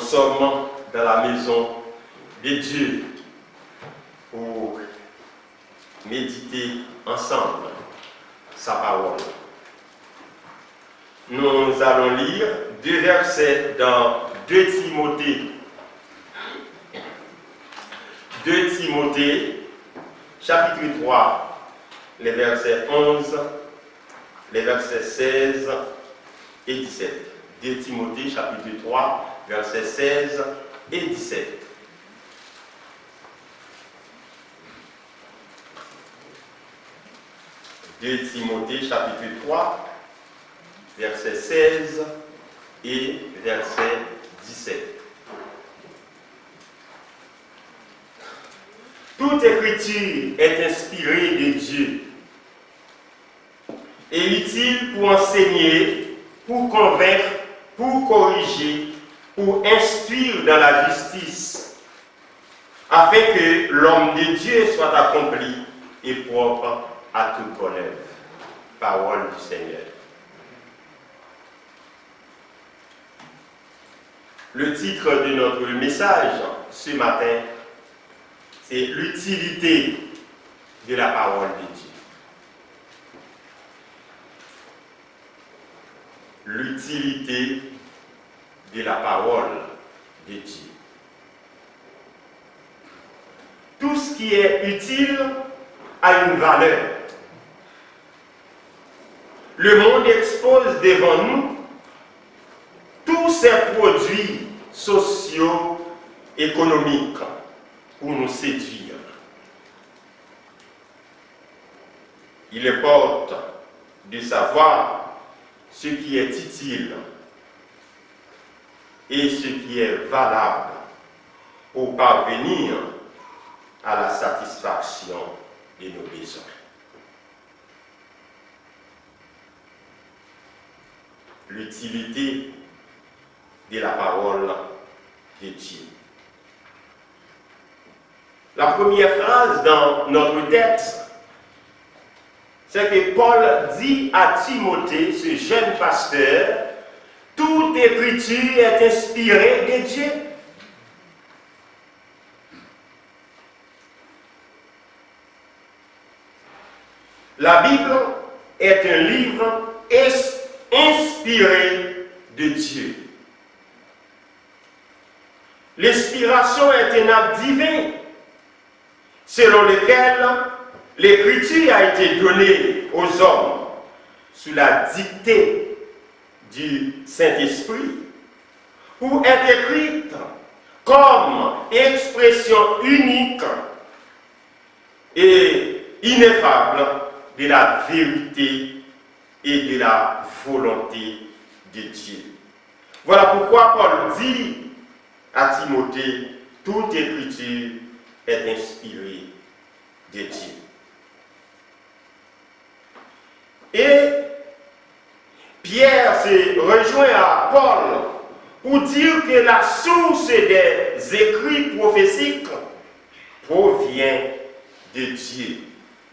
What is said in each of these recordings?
sommes dans la maison de Dieu pour méditer ensemble sa parole. Nous allons lire 2 versets dans 2 Timothée. 2 Timothée, chapitre 3, les versets 11, les versets 16 et 17. 2 Timothée, chapitre 3, versets 16 et 17. Timothée, chapitre 3, verset 16 et verset 17. Toute écriture est inspirée de Dieu et utile pour enseigner, pour convaincre, pour corriger, pour instruire dans la justice, afin que l'homme de Dieu soit accompli et propre à toute bonne œuvre. Parole du Seigneur. Le titre de notre message ce matin, c'est l'utilité de la parole de Dieu. L'utilité de la parole de Dieu. Tout ce qui est utile a une valeur. Le monde expose devant nous tous ces produits sociaux, économiques pour nous séduire. Il importe de savoir ce qui est utile et ce qui est valable pour parvenir à la satisfaction de nos besoins. L'utilité de la parole de Dieu. La première phrase dans notre texte, c'est que Paul dit à Timothée, ce jeune pasteur, toute écriture est inspirée de Dieu. La Bible est un livre inspiré de Dieu. L'inspiration est un acte divin selon lequel l'écriture a été donnée aux hommes sous la dictée du Saint-Esprit pour être écrite comme expression unique et ineffable de la vérité et de la volonté de Dieu. Voilà pourquoi Paul dit à Timothée, toute écriture est inspirée de Dieu. Et Pierre se rejoint à Paul pour dire que la source des écrits prophétiques provient de Dieu.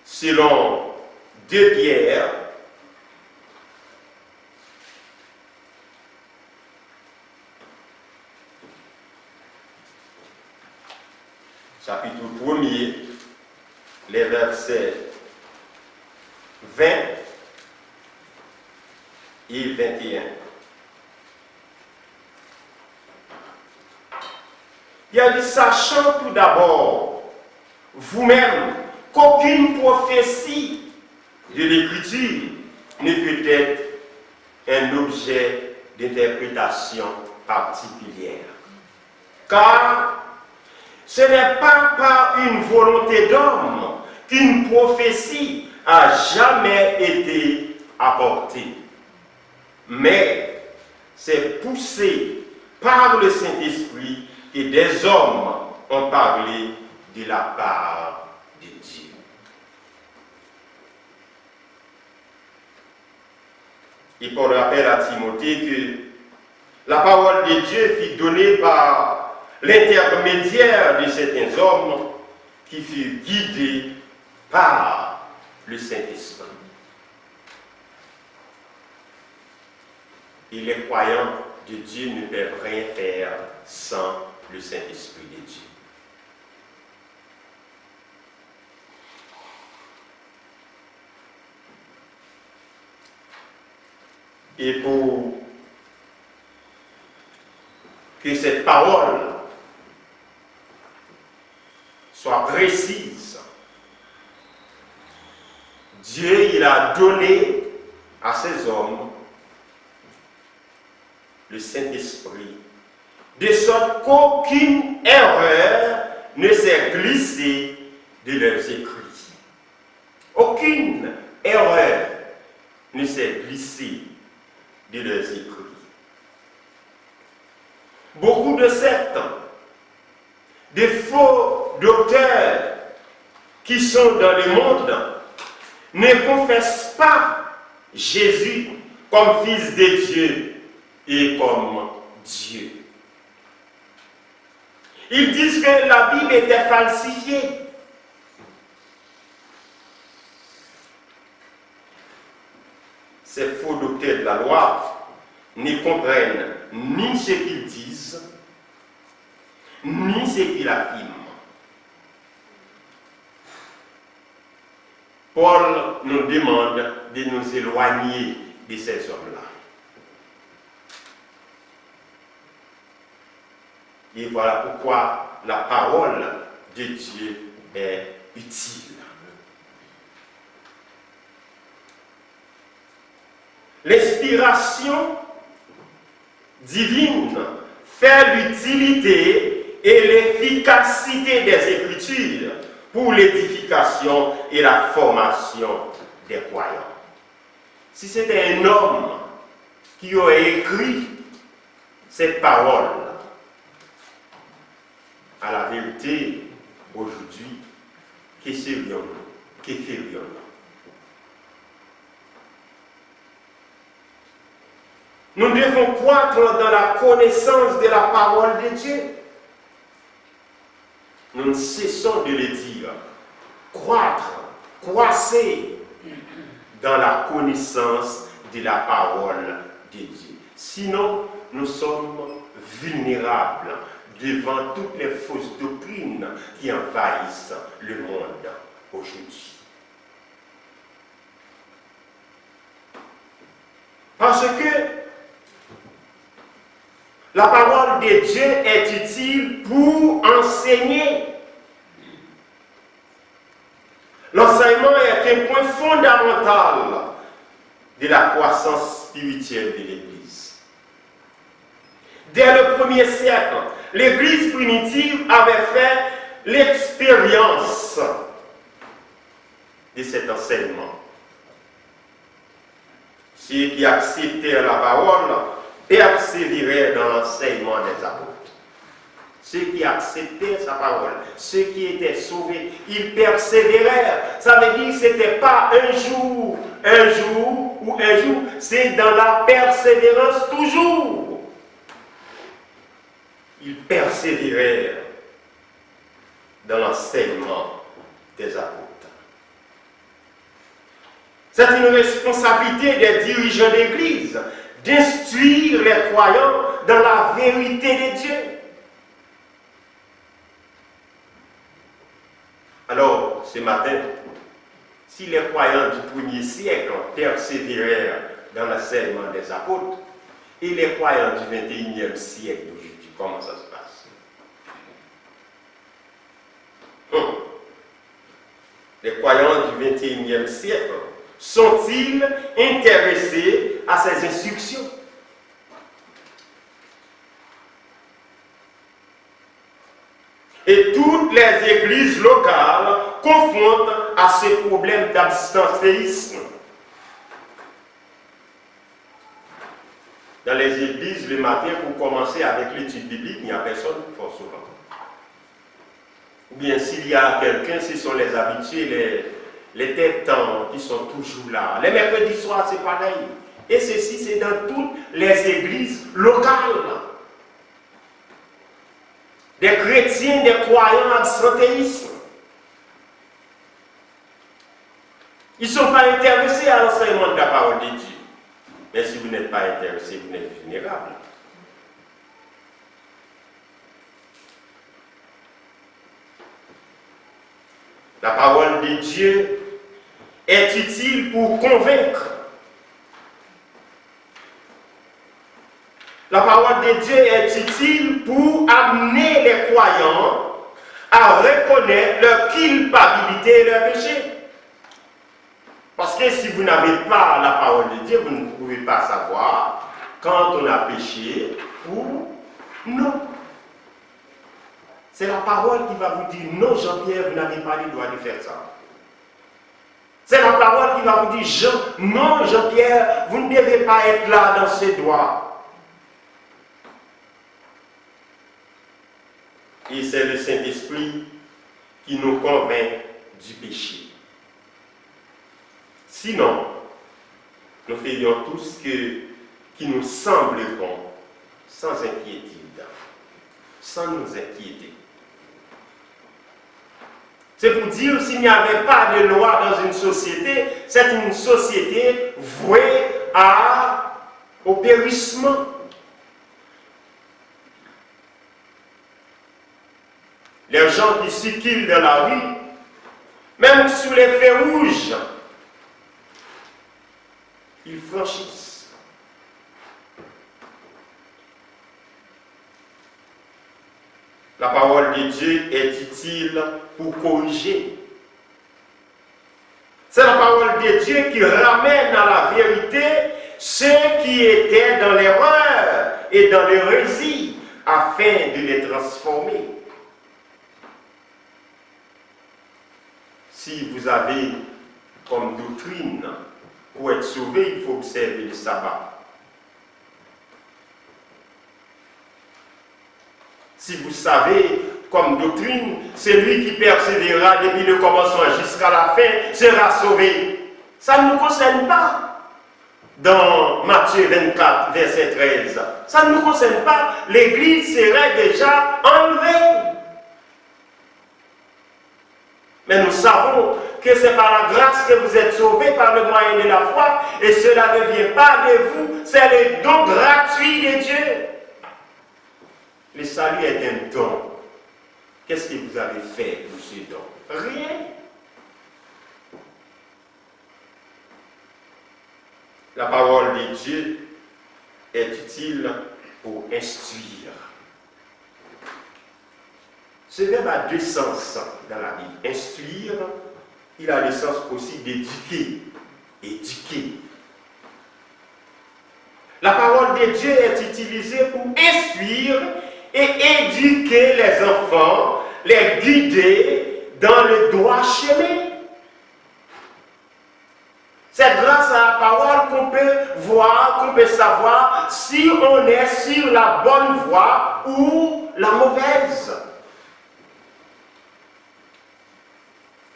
Selon 2 Pierre, chapitre 1er, les versets 20 et 21. Il a dit, sachant tout d'abord, vous-même, qu'aucune prophétie de l'Écriture ne peut être un objet d'interprétation particulière. Car ce n'est pas par une volonté d'homme qu'une prophétie a jamais été apportée. Mais c'est poussé par le Saint-Esprit que des hommes ont parlé de la part de Dieu. Et Paul rappelle à Timothée que la parole de Dieu fut donnée par l'intermédiaire de certains hommes qui furent guidés par le Saint-Esprit. Et les croyants de Dieu ne peuvent rien faire sans le Saint-Esprit de Dieu. Et pour que cette parole soit précise, Dieu, il a donné à ces hommes le Saint-Esprit, de sorte qu'aucune erreur ne s'est glissée de leurs écrits. Aucune erreur ne s'est glissée de leurs écrits. Beaucoup de sectes, de faux docteurs qui sont dans le monde ne confessent pas Jésus comme Fils de Dieu et comme Dieu. Ils disent que la Bible était falsifiée. Ces faux docteurs de la loi ne comprennent ni ce qu'ils disent, ni ce qu'ils affirment. Paul nous demande de nous éloigner de ces hommes-là. Et voilà pourquoi la parole de Dieu est utile. L'inspiration divine fait l'utilité et l'efficacité des Écritures pour l'édification et la formation des croyants. Si c'était un homme qui aurait écrit cette parole, à la vérité, aujourd'hui, que serions-nous? Que ferions-nous? Nous devons croître dans la connaissance de la parole de Dieu. Nous ne cessons de le dire. Croître, croissez dans la connaissance de la parole de Dieu. Sinon, nous sommes vulnérables devant toutes les fausses doctrines qui envahissent le monde aujourd'hui. Parce que la parole de Dieu est utile pour enseigner. L'enseignement est un point fondamental de la croissance spirituelle de l'Église. Dès le 1er siècle, l'Église primitive avait fait l'expérience de cet enseignement. Ceux qui acceptaient la parole persévéraient dans l'enseignement des apôtres. Ceux qui acceptaient sa parole, ceux qui étaient sauvés, ils persévérèrent. Ça veut dire que ce n'était pas un jour, c'est dans la persévérance toujours. Ils persévérèrent dans l'enseignement des apôtres. C'est une responsabilité des dirigeants d'Église d'instruire les croyants dans la vérité de Dieu. Alors, ce matin, si les croyants du 1er siècle persévérèrent dans l'enseignement des apôtres, et les croyants du 21e siècle d'aujourd'hui, comment ça se passe? Les croyants du 21e siècle sont-ils intéressés à ces instructions? Et toutes les églises locales confrontent à ce problème d'abstentéisme. Dans les églises, le matin, pour commencer avec l'étude biblique, il n'y a personne, fort souvent. Ou bien s'il y a quelqu'un, ce sont les habitués, les têtants qui sont toujours là. Les mercredis soirs, c'est pareil. Et ceci, c'est dans toutes les églises locales. Des chrétiens, des croyants abstentéisme. Ils ne sont pas intéressés à l'enseignement de la parole de Dieu. Mais si vous n'êtes pas intéressé, vous êtes vulnérable. La parole de Dieu est utile pour convaincre. La parole de Dieu est utile pour amener les croyants à reconnaître leur culpabilité et leur péché. Parce que si vous n'avez pas la parole de Dieu, vous ne pouvez pas savoir quand on a péché ou non. C'est la parole qui va vous dire non, Jean-Pierre, vous n'avez pas le droit de faire ça. C'est la parole qui va vous dire non, Jean-Pierre, vous ne devez pas être là dans ces doigts. Et c'est le Saint-Esprit qui nous convainc du péché. Sinon, nous ferions tout ce qui nous semble bon, sans inquiétude, sans nous inquiéter. C'est pour dire, s'il n'y avait pas de loi dans une société, c'est une société vouée au périssement. Les gens qui circulent dans la rue, même sous les feux rouges, ils franchissent. La parole de Dieu est utile pour corriger. C'est la parole de Dieu qui ramène à la vérité ceux qui étaient dans l'erreur et dans l'hérésie afin de les transformer. Si vous avez comme doctrine, pour être sauvé, il faut observer le sabbat. Si vous savez, comme doctrine, celui qui persévérera depuis le commencement jusqu'à la fin sera sauvé. Ça ne nous concerne pas. Dans Matthieu 24, verset 13, ça ne nous concerne pas. L'Église serait déjà enlevée. Mais nous savons que c'est par la grâce que vous êtes sauvés par le moyen de la foi, et cela ne vient pas de vous, c'est le don gratuit de Dieu. Le salut est un don. Qu'est-ce que vous avez fait pour ce don? Rien. La parole de Dieu est utile pour instruire. Ce verbe a deux sens dans la Bible. Instruire, il a le sens aussi d'éduquer. Éduquer. La parole de Dieu est utilisée pour instruire et éduquer les enfants, les guider dans le droit chemin. C'est grâce à la parole qu'on peut voir, qu'on peut savoir si on est sur la bonne voie ou la mauvaise.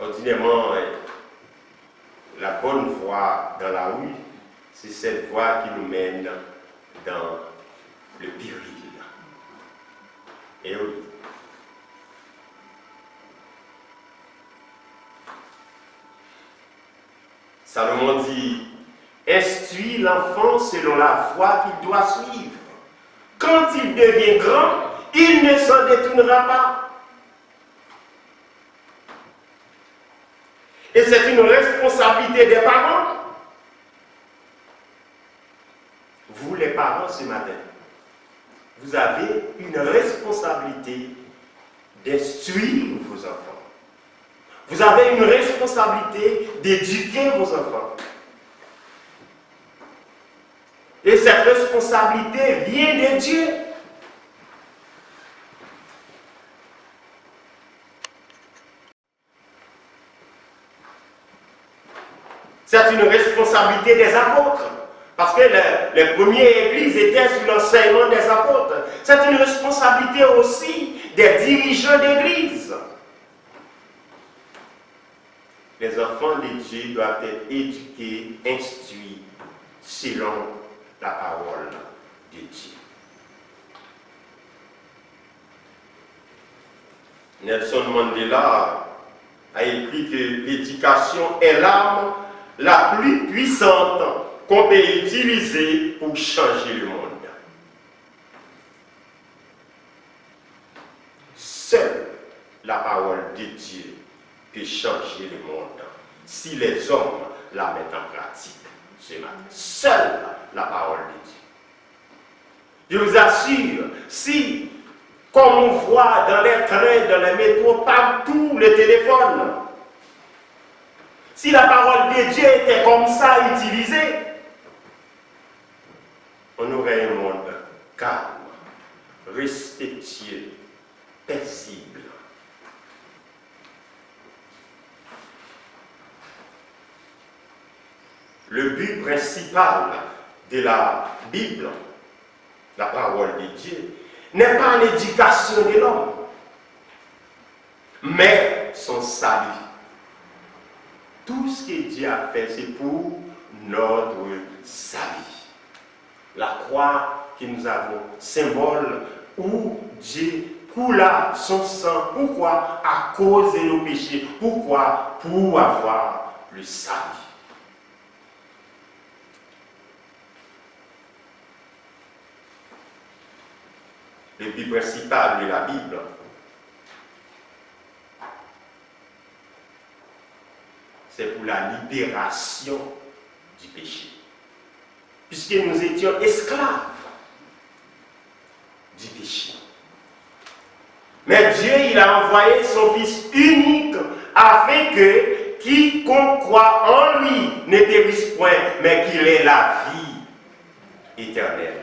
Ordinairement, la bonne voie dans la rue, c'est cette voie qui nous mène dans le péril. Et oui. Salomon dit, instruis l'enfant selon la voie qu'il doit suivre. Quand il devient grand, il ne s'en détournera pas. Et c'est une responsabilité des parents. Vous les parents ce matin, vous avez une responsabilité d'instruire vos enfants. Vous avez une responsabilité d'éduquer vos enfants. Et cette responsabilité vient de Dieu. C'est une responsabilité des apôtres. Parce que les premières églises étaient sous l'enseignement des apôtres. C'est une responsabilité aussi des dirigeants d'église. Les enfants de Dieu doivent être éduqués, instruits, selon la parole de Dieu. Nelson Mandela a écrit que l'éducation est l'arme la plus puissante qu'on peut utiliser pour changer le monde. Seule la parole de Dieu peut changer le monde si les hommes la mettent en pratique ce matin. Seule la parole de Dieu. Je vous assure, si, comme on voit dans les trains, dans les métros, partout les téléphones, si la parole de Dieu était comme ça utilisée, on aurait un monde calme, respectueux, paisible. Le but principal de la Bible, la parole de Dieu, n'est pas l'éducation de l'homme, mais son salut. Tout ce que Dieu a fait, c'est pour notre salut. La croix que nous avons, symbole où Dieu coula son sang. Pourquoi? À cause de nos péchés. Pourquoi? Pour avoir le salut. Le but principal de la Bible, c'est pour la libération du péché. Puisque nous étions esclaves du péché. Mais Dieu, il a envoyé son Fils unique afin que quiconque croit en lui ne périsse point, mais qu'il ait la vie éternelle.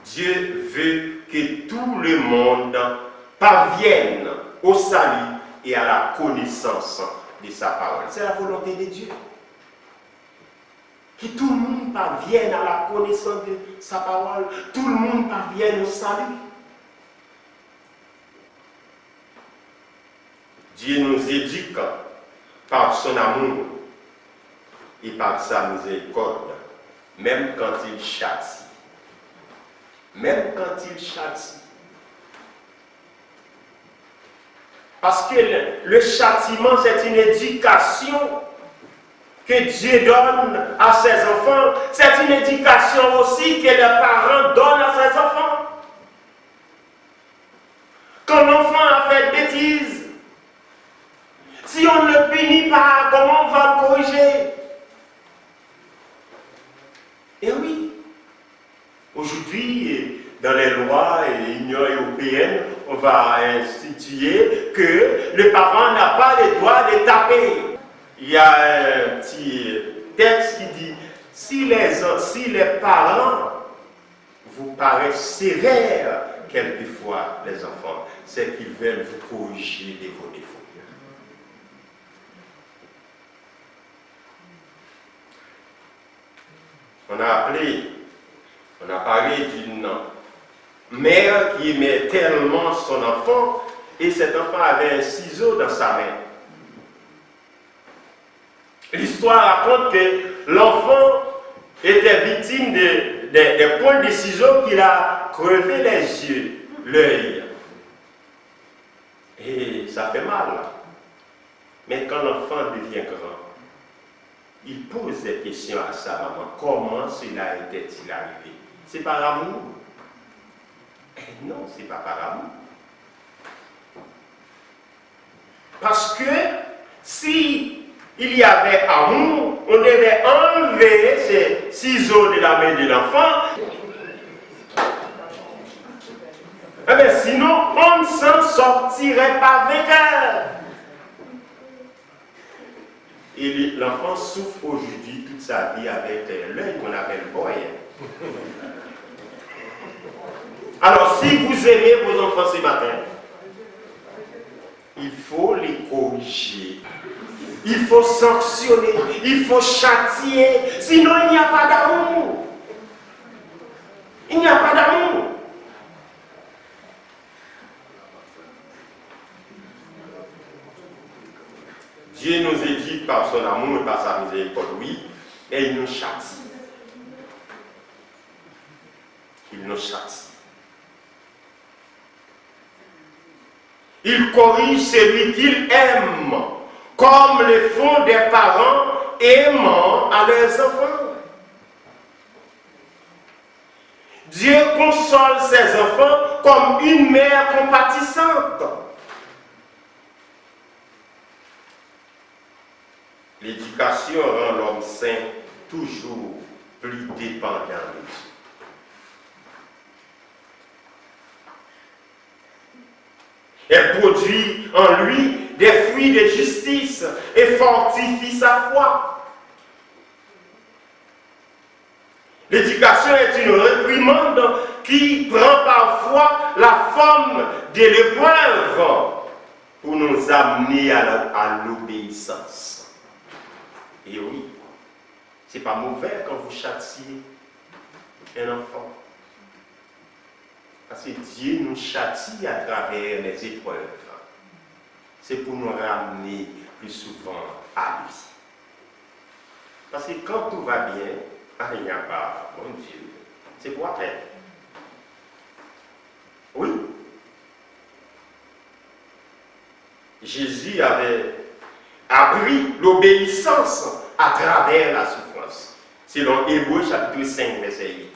Dieu veut que tout le monde parvienne au salut et à la connaissance de sa parole. C'est la volonté de Dieu. Que tout le monde parvienne à la connaissance de sa parole. Tout le monde parvienne au salut. Dieu nous éduque par son amour et par sa miséricorde, même quand il châtie. Même quand il châtie. Parce que le châtiment, c'est une éducation que Dieu donne à ses enfants. C'est une éducation aussi que les parents donnent à ses enfants. Quand l'enfant a fait de bêtises, si on ne le punit pas, comment on va le corriger? Et oui, aujourd'hui, dans les lois et l'Union européenne, on va instituer que le parent n'a pas le droit de taper. Il y a un petit texte qui dit, si les parents vous paraissent sévères, quelquefois, les enfants, c'est qu'ils veulent vous corriger de vos défauts. On a parlé d'une mère qui aimait tellement son enfant et cet enfant avait un ciseau dans sa main. L'histoire raconte que l'enfant était victime des points de ciseaux qu'il a crevé les yeux, l'œil. Et ça fait mal. Mais quand l'enfant devient grand, il pose des questions à sa maman. Comment cela était-il arrivé? C'est par amour? Non, c'est pas par amour. Parce que si il y avait amour, on devait enlever ces ciseaux de la main de l'enfant. Eh bien, sinon, on ne s'en sortirait pas vainqueur. Et l'enfant souffre aujourd'hui toute sa vie avec l'œil qu'on appelle boy. Alors, si vous aimez vos enfants ce matin, il faut les corriger. Il faut sanctionner, il faut châtier, sinon il n'y a pas d'amour. Il n'y a pas d'amour. Dieu nous éduque par son amour et par sa miséricorde, oui, et il nous châtie. Il nous châtie. Il corrige celui qu'il aime, comme le font des parents aimant à leurs enfants. Dieu console ses enfants comme une mère compatissante. L'éducation rend l'homme saint toujours plus dépendant de Dieu. Elle produit en lui des fruits de justice et fortifie sa foi. L'éducation est une réprimande qui prend parfois la forme de l'épreuve pour nous amener à l'obéissance. Et oui, c'est pas mauvais quand vous châtiez un enfant. Parce que Dieu nous châtie à travers les épreuves. C'est pour nous ramener plus souvent à lui. Parce que quand tout va bien, il n'y a pas, mon Dieu, c'est pour après. Oui. Jésus avait appris l'obéissance à travers la souffrance. Selon Hébreux chapitre 5, verset 8.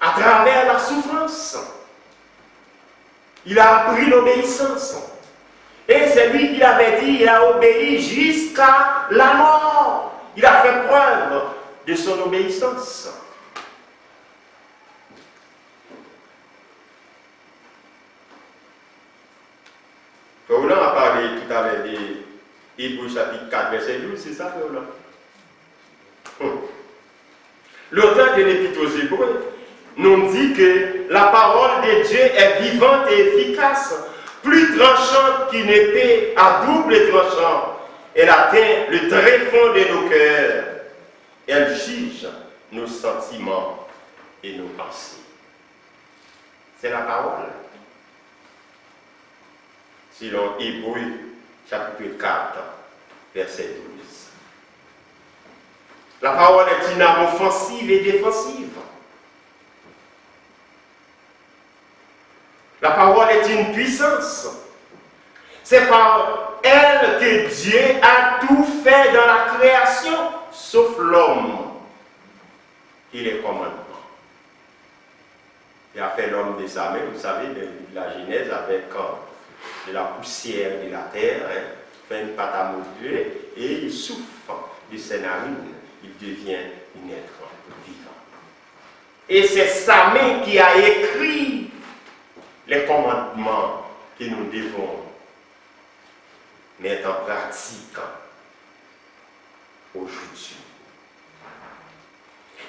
À travers la souffrance, il a appris l'obéissance. Et c'est lui qui l'avait dit, il a obéi jusqu'à la mort. Il a fait preuve de son obéissance. Frère a parlé tout à l'heure de Hébreux chapitre 4, verset 12, c'est ça, Frère L'auteur de l'Épître aux Hébreux nous dit que la parole de Dieu est vivante et efficace, plus tranchante qu'une épée à double tranchant. Elle atteint le tréfonds de nos cœurs. Elle juge nos sentiments et nos pensées. C'est la parole. Selon Hébreux, chapitre 4, verset 12. La parole est une arme offensive et défensive. La parole est une puissance. C'est par elle que Dieu a tout fait dans la création, sauf l'homme et les commandements. Il a fait l'homme de sa main, vous savez, de la Genèse avec de la poussière de la terre, fait une pâte à modeler et il souffle de ses narines. Il devient un être vivant. Et c'est sa main qui a écrit les commandements que nous devons mettre en pratique aujourd'hui.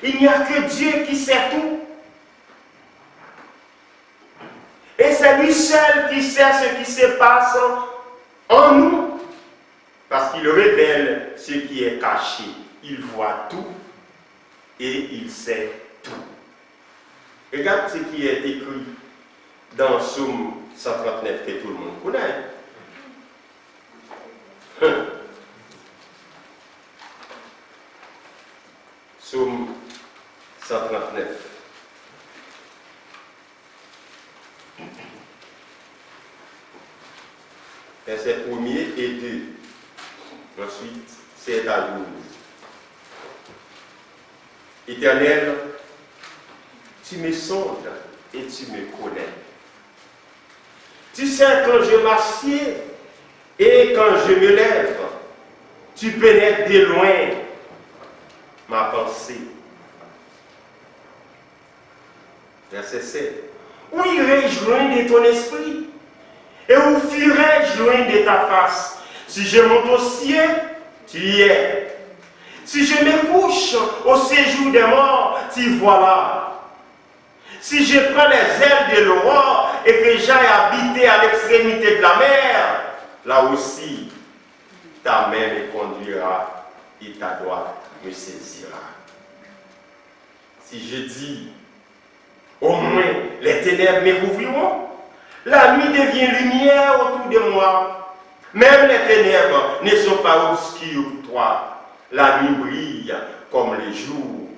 Il n'y a que Dieu qui sait tout. Et c'est lui seul qui sait ce qui se passe en nous. Parce qu'il révèle ce qui est caché. Il voit tout et il sait tout. Regarde ce qui est écrit dans Psaume 139 que tout le monde connaît. Psaume 139. Verset 1er et 2. Ensuite, c'est à 12. Éternel, tu me sondes et tu me connais. Tu sais quand je m'assieds et quand je me lève, tu pénètres de loin ma pensée. Verset 7. Où irai-je loin de ton esprit? Et où fuirai-je loin de ta face? Si je monte au ciel, tu y es. Si je me couche au séjour des morts, tu vois là. Si je prends les ailes de l'aurore et que j'aille habiter à l'extrémité de la mer, là aussi, ta main me conduira et ta droite me saisira. Si je dis, au moins les ténèbres me couvriront, la nuit devient lumière autour de moi. Même les ténèbres ne sont pas obscures pour toi. La nuit brille comme le jour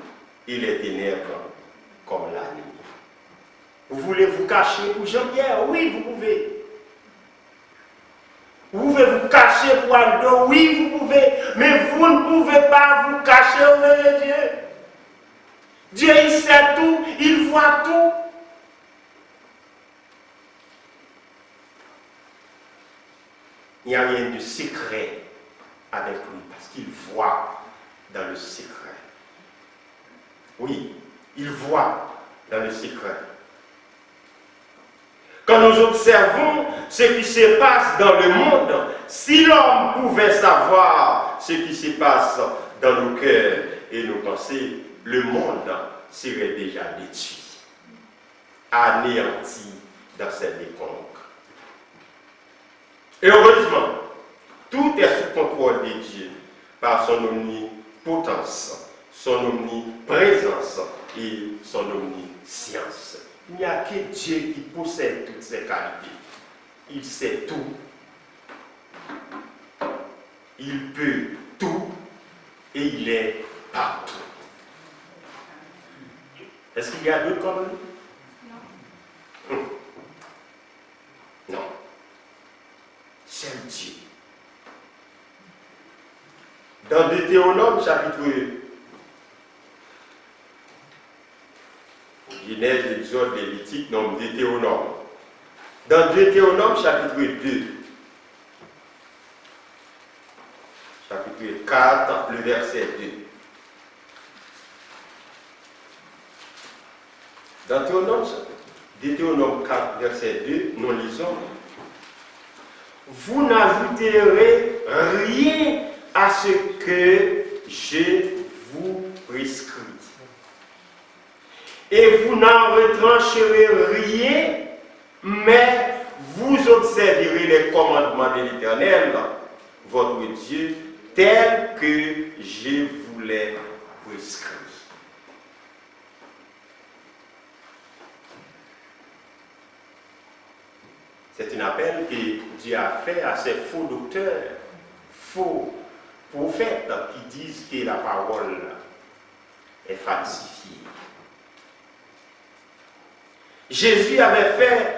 et les ténèbres comme la nuit. Vous voulez vous cacher pour Jean-Pierre? Oui, vous pouvez. Vous pouvez vous cacher pour Aldo? Oui, vous pouvez. Mais vous ne pouvez pas vous cacher auprès de Dieu. Dieu, il sait tout, il voit tout. Il n'y a rien de secret avec lui, parce qu'il voit dans le secret. Oui, il voit dans le secret. Quand nous observons ce qui se passe dans le monde, si l'homme pouvait savoir ce qui se passe dans nos cœurs et nos pensées, le monde serait déjà détruit, anéanti dans cette décombres. Et heureusement, tout est sous contrôle de Dieu par son omnipotence, son omniprésence et son omniscience. Il n'y a que Dieu qui possède toutes ces qualités. Il sait tout. Il peut tout et il est partout. Est-ce qu'il y a d'autres comme lui? Non. Non. Seul Dieu. Dans Deutéronome chapitre Genèse, Exode, Lévitique, Nombre, Deutéronome. Dans Deutéronome chapitre 2, chapitre 4, le verset 2. Dans Deutéronome 4, verset 2, nous lisons: vous n'ajouterez rien à ce que je vous prescris. Et vous n'en retrancherez rien, mais vous observerez les commandements de l'Éternel, votre Dieu, tels que je vous les prescris. C'est un appel que Dieu a fait à ces faux docteurs, faux prophètes qui disent que la parole est falsifiée. Jésus avait fait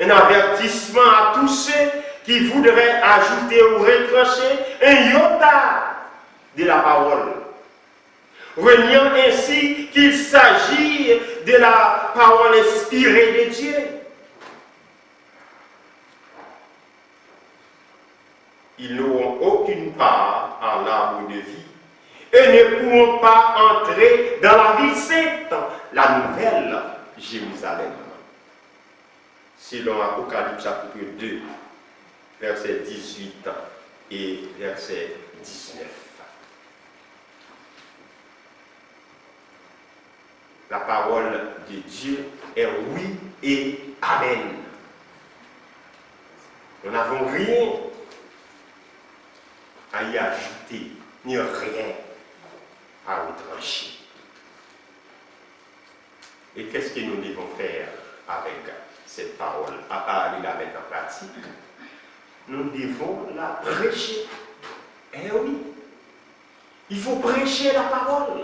un avertissement à tous ceux qui voudraient ajouter ou retrancher un iota de la parole, reniant ainsi qu'il s'agit de la parole inspirée de Dieu. Ils n'auront aucune part en l'arbre de vie et ne pourront pas entrer dans la ville sainte, la nouvelle Jérusalem. Selon Apocalypse chapitre 2, verset 18 et verset 19. La parole de Dieu est oui et amen. Nous n'avons rien à y ajouter, ni rien à retrancher. Et qu'est-ce que nous devons faire avec cette parole, à part la mettre en pratique? Nous devons la prêcher. Eh oui, il faut prêcher la parole.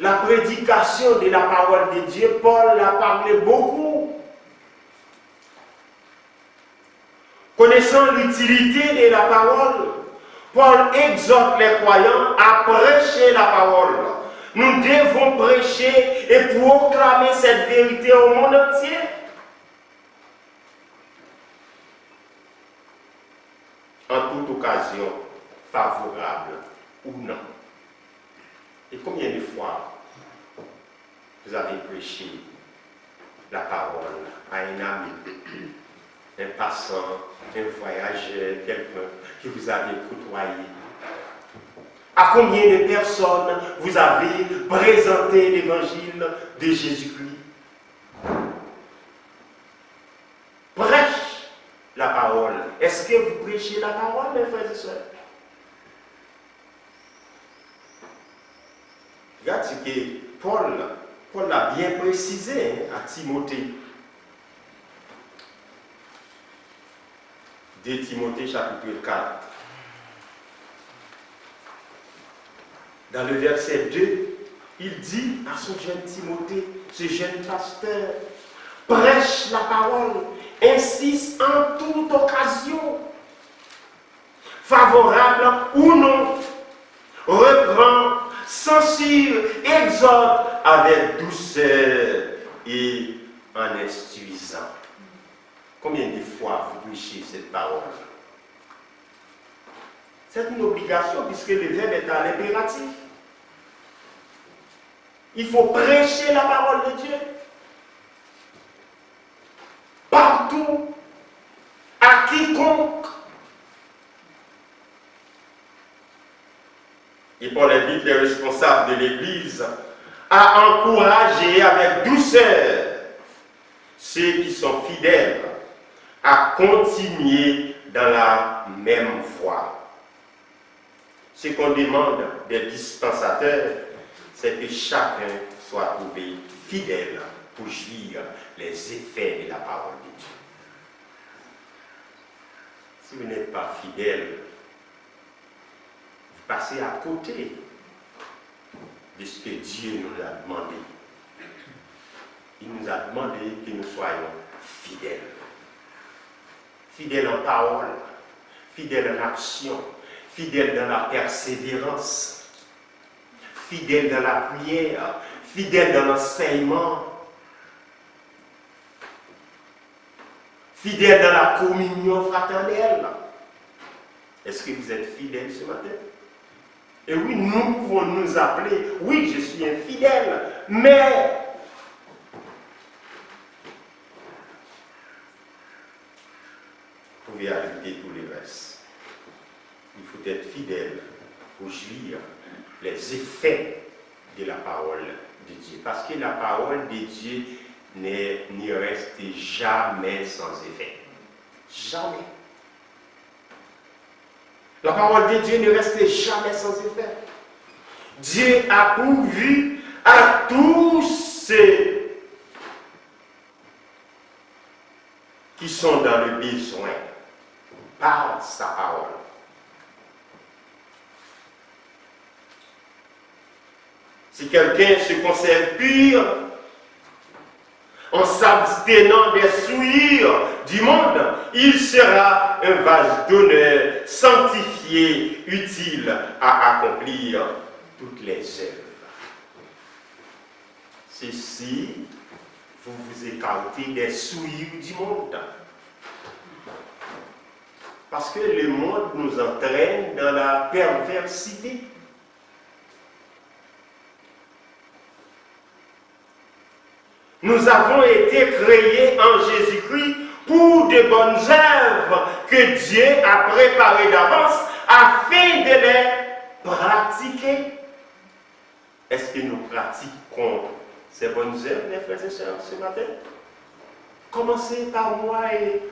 La prédication de la parole de Dieu, Paul a parlé beaucoup. Connaissant l'utilité de la parole, Paul exhorte les croyants à prêcher la parole. Nous devons prêcher et proclamer cette vérité au monde entier. En toute occasion, favorable ou non. Et combien de fois vous avez prêché la parole à un ami, un passant, un voyageur, quelqu'un que vous avez côtoyé? À combien de personnes vous avez présenté l'évangile de Jésus-Christ? Prêche la parole. Est-ce que vous prêchez la parole, mes frères et sœurs? Regarde ce que Paul a bien précisé à Timothée. 2 Timothée chapitre 4. Dans le verset 2, il dit à son jeune Timothée, ce jeune pasteur, prêche la parole, insiste en toute occasion, favorable ou non, reprend, censure, exhorte avec douceur et en instruisant. Combien de fois vous prêchez cette parole? C'est une obligation puisque le verbe est à l'impératif. Il faut prêcher la parole de Dieu. Partout, à quiconque. Et Paul invite les responsables de l'Église à encourager avec douceur ceux qui sont fidèles à continuer dans la même voie. Ce qu'on demande des dispensateurs, c'est que chacun soit trouvé fidèle pour jouir les effets de la parole de Dieu. Si vous n'êtes pas fidèle, vous passez à côté de ce que Dieu nous a demandé. Il nous a demandé que nous soyons fidèles. Fidèles en parole, fidèles en action, fidèles dans la persévérance, fidèles dans la prière, fidèles dans l'enseignement, fidèles dans la communion fraternelle. Est-ce que vous êtes fidèles ce matin? Et oui, nous pouvons nous appeler, oui, je suis infidèle, mais vous pouvez ajouter tous les restes. Il faut être fidèle pour jouir les effets de la parole de Dieu. Parce que la parole de Dieu ne reste jamais sans effet. Jamais. La parole de Dieu ne reste jamais sans effet. Dieu a pourvu à tous ceux qui sont dans le besoin par sa parole. Si quelqu'un se conserve pur en s'abstenant des souillures du monde, il sera un vase d'honneur, sanctifié, utile à accomplir toutes les œuvres. Ceci, vous vous écartez des souillures du monde. Parce que le monde nous entraîne dans la perversité. Nous avons été créés en Jésus-Christ pour de bonnes œuvres que Dieu a préparées d'avance afin de les pratiquer. Est-ce que nous pratiquons ces bonnes œuvres, mes frères et sœurs, ce matin? Commencez par moi et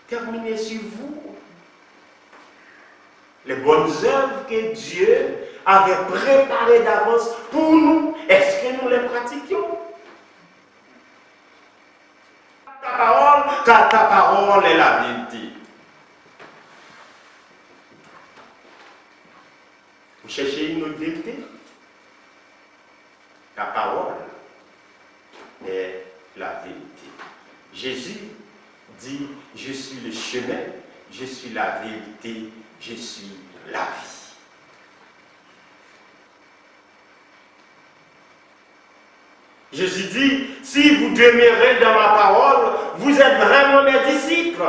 terminez sur vous. Les bonnes œuvres que Dieu avait préparées d'avance pour nous, est-ce que nous les pratiquions? Car ta parole est la vérité. Vous cherchez une autre vérité? Ta parole est la vérité. Jésus dit, je suis le chemin, je suis la vérité, je suis la vie. Jésus dit, si vous demeurez dans ma parole, vous êtes vraiment mes disciples.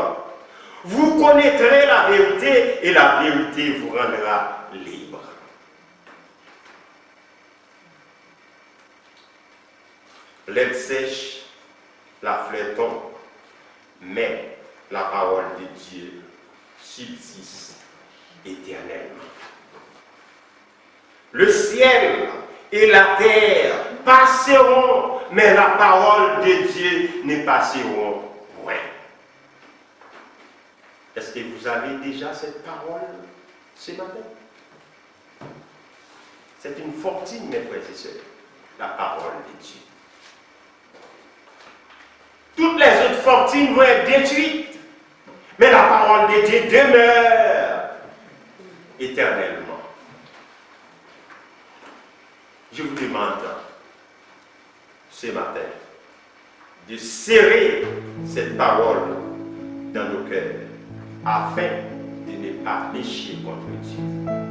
Vous connaîtrez la vérité et la vérité vous rendra libre. L'herbe sèche, la fleur tombe, mais la parole de Dieu subsiste éternellement. Le ciel et la terre passeront, mais la parole de Dieu ne passeront point. Est-ce que vous avez déjà cette parole ce matin? C'est une fortune, mes frères et sœurs, la parole de Dieu. Toutes les autres fortunes vont être détruites, mais la parole de Dieu demeure éternellement. Je vous demande ce matin de serrer cette parole dans nos cœurs afin de ne pas pécher contre Dieu.